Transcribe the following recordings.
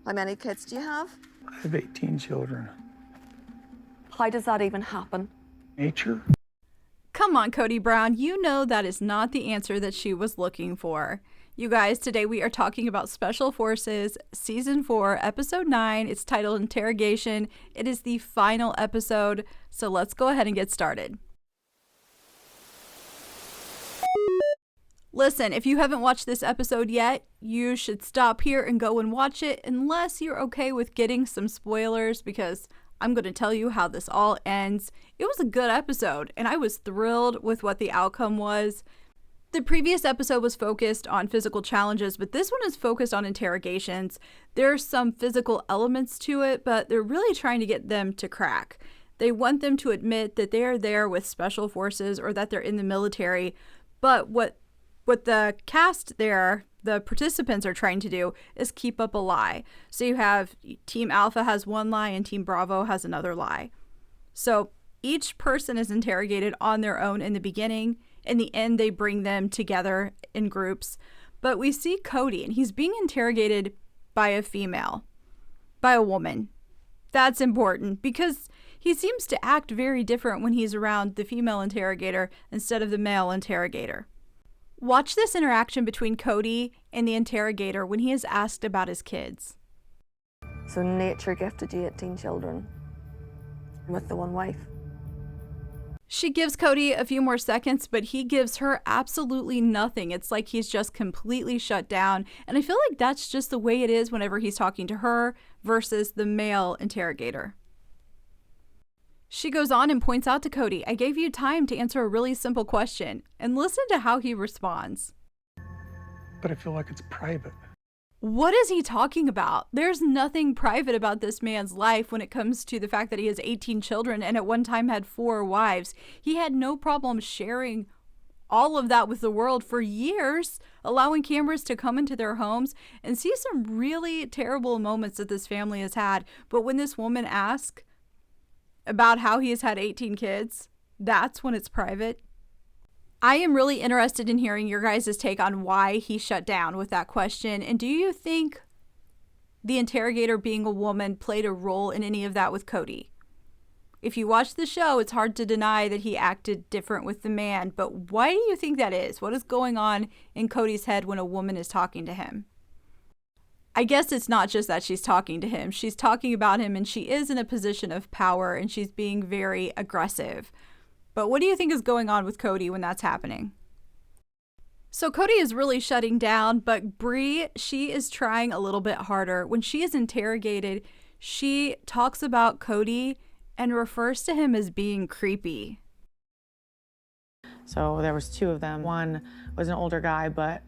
How many kids do you have? I have 18 children. How does that even happen? Nature? Come on, Kody Brown, you know that is not the answer that she was looking for. You guys, today we are talking about Special Forces Season 4, Episode 9. It's titled Interrogation. It is the final episode, so let's go ahead and get started. Listen, if you haven't watched this episode yet, you should stop here and go and watch it unless you're okay with getting some spoilers, because I'm going to tell you how this all ends. It was a good episode, and I was thrilled with what the outcome was. The previous episode was focused on physical challenges, but this one is focused on interrogations. There's some physical elements to it, but they're really trying to get them to crack. They want them to admit that they are there with special forces or that they're in the military, but what the cast there, the participants are trying to do is keep up a lie. So you have Team Alpha has one lie and Team Bravo has another lie. So each person is interrogated on their own in the beginning. In the end, they bring them together in groups. But we see Kody, and he's being interrogated by a female, by a woman. That's important because he seems to act very different when he's around the female interrogator instead of the male interrogator. Watch this interaction between Kody and the interrogator when he is asked about his kids. So nature gifted you 18 children with the one wife. She gives Kody a few more seconds, but he gives her absolutely nothing. It's like he's just completely shut down. And I feel like that's just the way it is whenever he's talking to her versus the male interrogator. She goes on and points out to Kody, I gave you time to answer a really simple question, and listen to how he responds. But I feel like it's private. What is he talking about? There's nothing private about this man's life when it comes to the fact that he has 18 children and at one time had 4 wives. He had no problem sharing all of that with the world for years, allowing cameras to come into their homes and see some really terrible moments that this family has had. But when this woman asks about how he has had 18 kids, that's when it's private. I am really interested in hearing your guys' take on why he shut down with that question. And do you think the interrogator being a woman played a role in any of that with Kody? If you watch the show, it's hard to deny that he acted different with the man. But why do you think that is? What is going on in Kody's head when a woman is talking to him? I guess it's not just that she's talking to him. She's talking about him and she is in a position of power and she's being very aggressive. But what do you think is going on with Kody when that's happening? So Kody is really shutting down, but Bree, she is trying a little bit harder. When she is interrogated, she talks about Kody and refers to him as being creepy. So there was 2 of them. One was an older guy, but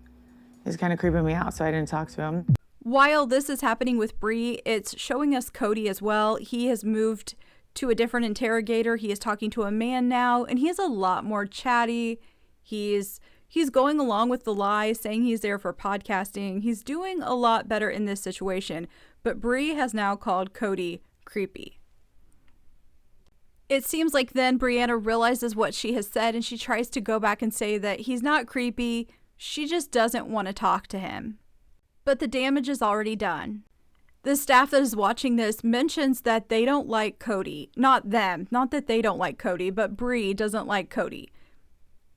he's kind of creeping me out, so I didn't talk to him. While this is happening with Bree, it's showing us Kody as well. He has moved to a different interrogator. He is talking to a man now, and he is a lot more chatty. He's going along with the lie, saying he's there for podcasting. He's doing a lot better in this situation, but Bree has now called Kody creepy. It seems like then Brianna realizes what she has said, and she tries to go back and say that he's not creepy. She just doesn't want to talk to him. But the damage is already done. The staff that is watching this mentions that they don't like Kody. Not them. Not that they don't like Kody, but Bree doesn't like Kody.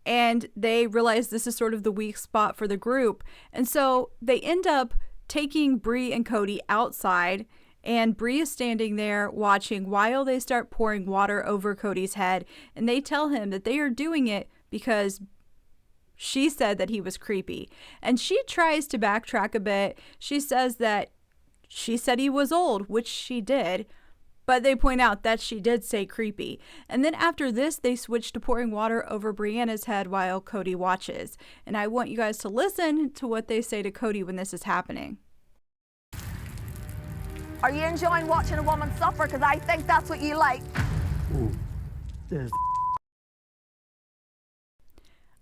And they realize this is sort of the weak spot for the group. And so they end up taking Bree and Kody outside, and Bree is standing there watching while they start pouring water over Kody's head. And they tell him that they are doing it because she said that he was creepy. And she tries to backtrack a bit. She says that she said he was old, which she did, but they point out that she did say creepy. And then after this, they switch to pouring water over Brianna's head while Kody watches. And I want you guys to listen to what they say to Kody when this is happening. Are you enjoying watching a woman suffer? Because I think that's what you like. Ooh, this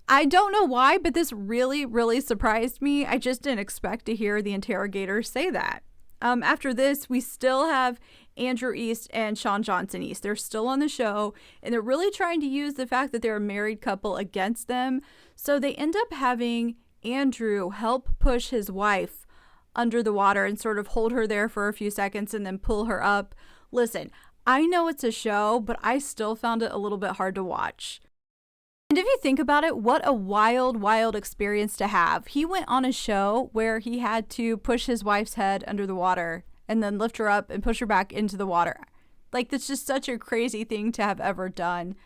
I don't know why, but this really, really surprised me. I just didn't expect to hear the interrogator say that. After this, we still have Andrew East and Sean Johnson East. They're still on the show, and they're really trying to use the fact that they're a married couple against them. So they end up having Andrew help push his wife under the water and sort of hold her there for a few seconds and then pull her up. Listen, I know it's a show, but I still found it a little bit hard to watch. And if you think about it, what a wild, wild experience to have. He went on a show where he had to push his wife's head under the water and then lift her up and push her back into the water. Like, that's just such a crazy thing to have ever done.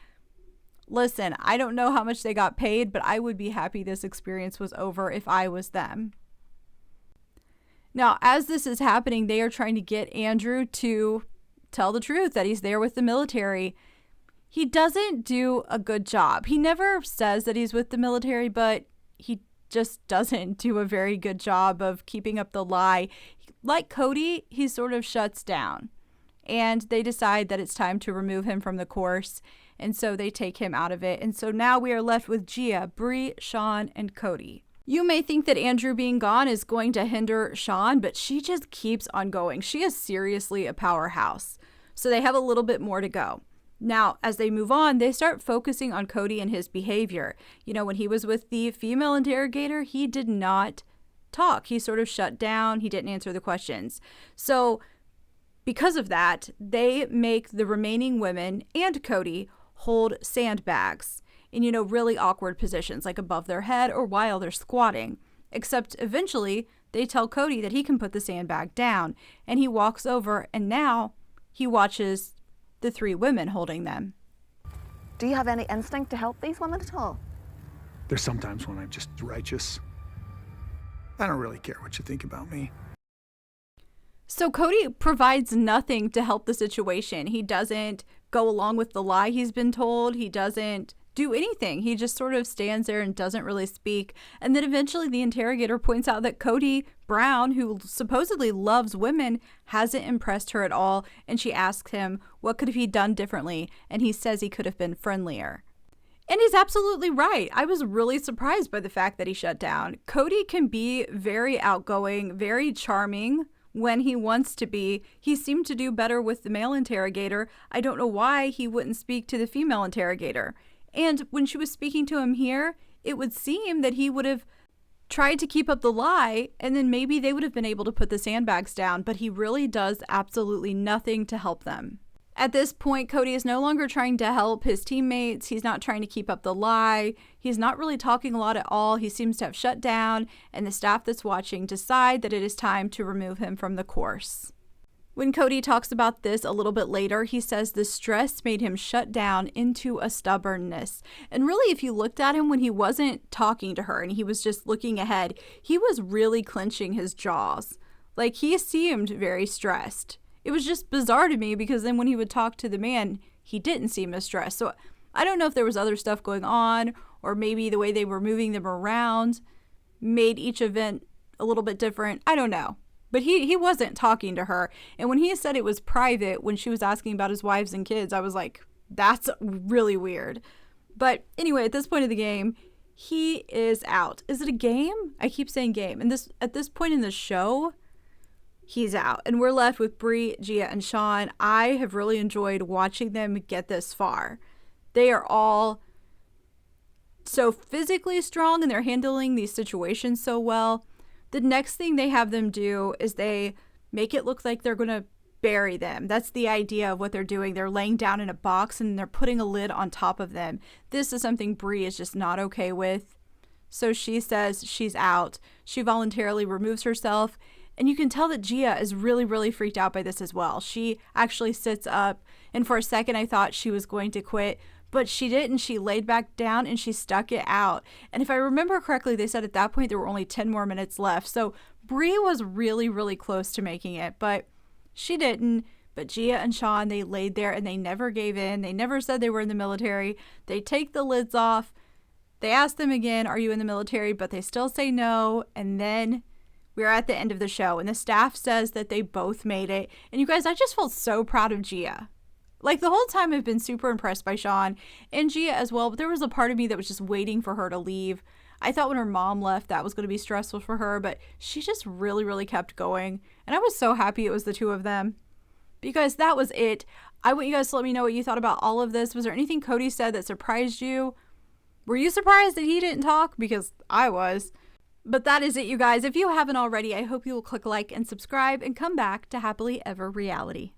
Listen, I don't know how much they got paid, but I would be happy this experience was over if I was them. Now, as this is happening, they are trying to get Andrew to tell the truth, that he's there with the military. He doesn't do a good job. He never says that he's with the military, but he just doesn't do a very good job of keeping up the lie. Like Kody, he sort of shuts down. And they decide that it's time to remove him from the course. And so they take him out of it. And so now we are left with Gia, Bree, Sean, and Kody. You may think that Andrew being gone is going to hinder Sean, but she just keeps on going. She is seriously a powerhouse. So they have a little bit more to go. Now, as they move on, they start focusing on Kody and his behavior. You know, when he was with the female interrogator, he did not talk. He sort of shut down. He didn't answer the questions. So because of that, they make the remaining women and Kody hold sandbags in, you know, really awkward positions, like above their head or while they're squatting. Except eventually they tell Kody that he can put the sandbag down, and he walks over, and now he watches the three women holding them. Do you have any instinct to help these women at all? There's sometimes when I'm just righteous. I don't really care what you think about me. So Kody provides nothing to help the situation. He doesn't go along with the lie he's been told. He doesn't do anything. He just sort of stands there and doesn't really speak. And then eventually the interrogator points out that Kody Brown, who supposedly loves women, hasn't impressed her at all. And she asks him, what could he have done differently? And he says he could have been friendlier. And he's absolutely right. I was really surprised by the fact that he shut down. Kody can be very outgoing, very charming when he wants to be. He seemed to do better with the male interrogator. I don't know why he wouldn't speak to the female interrogator. And when she was speaking to him here, it would seem that he would have tried to keep up the lie, and then maybe they would have been able to put the sandbags down, but he really does absolutely nothing to help them. At this point, Kody is no longer trying to help his teammates. He's not trying to keep up the lie. He's not really talking a lot at all. He seems to have shut down, and the staff that's watching decide that it is time to remove him from the course. When Kody talks about this a little bit later, he says the stress made him shut down into a stubbornness. And really, if you looked at him when he wasn't talking to her and he was just looking ahead, he was really clenching his jaws. Like, he seemed very stressed. It was just bizarre to me because then when he would talk to the man, he didn't seem as stressed. So I don't know if there was other stuff going on, or maybe the way they were moving them around made each event a little bit different. I don't know. But he wasn't talking to her. And when he said it was private, when she was asking about his wives and kids, I was like, that's really weird. But anyway, at this point of the game, he is out. Is it a game? I keep saying game. And at this point in the show, he's out. And we're left with Bree, Gia, and Sean. I have really enjoyed watching them get this far. They are all so physically strong, and they're handling these situations so well. The next thing they have them do is they make it look like they're going to bury them. That's the idea of what they're doing. They're laying down in a box and they're putting a lid on top of them. This is something Bree is just not okay with. So she says she's out. She voluntarily removes herself. And you can tell that Gia is really, really freaked out by this as well. She actually sits up. And for a second, I thought she was going to quit. But she didn't. She laid back down and she stuck it out. And if I remember correctly, they said at that point there were only 10 more minutes left. So Bree was really, really close to making it, but she didn't. But Gia and Sean, they laid there and they never gave in. They never said they were in the military. They take the lids off. They ask them again, are you in the military? But they still say no. And then we're at the end of the show and the staff says that they both made it. And you guys, I just felt so proud of Gia. Like, the whole time I've been super impressed by Sean and Gia as well, but there was a part of me that was just waiting for her to leave. I thought when her mom left that was going to be stressful for her, but she just really, really kept going. And I was so happy it was the two of them. But you guys, that was it. I want you guys to let me know what you thought about all of this. Was there anything Kody said that surprised you? Were you surprised that he didn't talk? Because I was. But that is it, you guys. If you haven't already, I hope you will click like and subscribe and come back to Happily Ever Reality.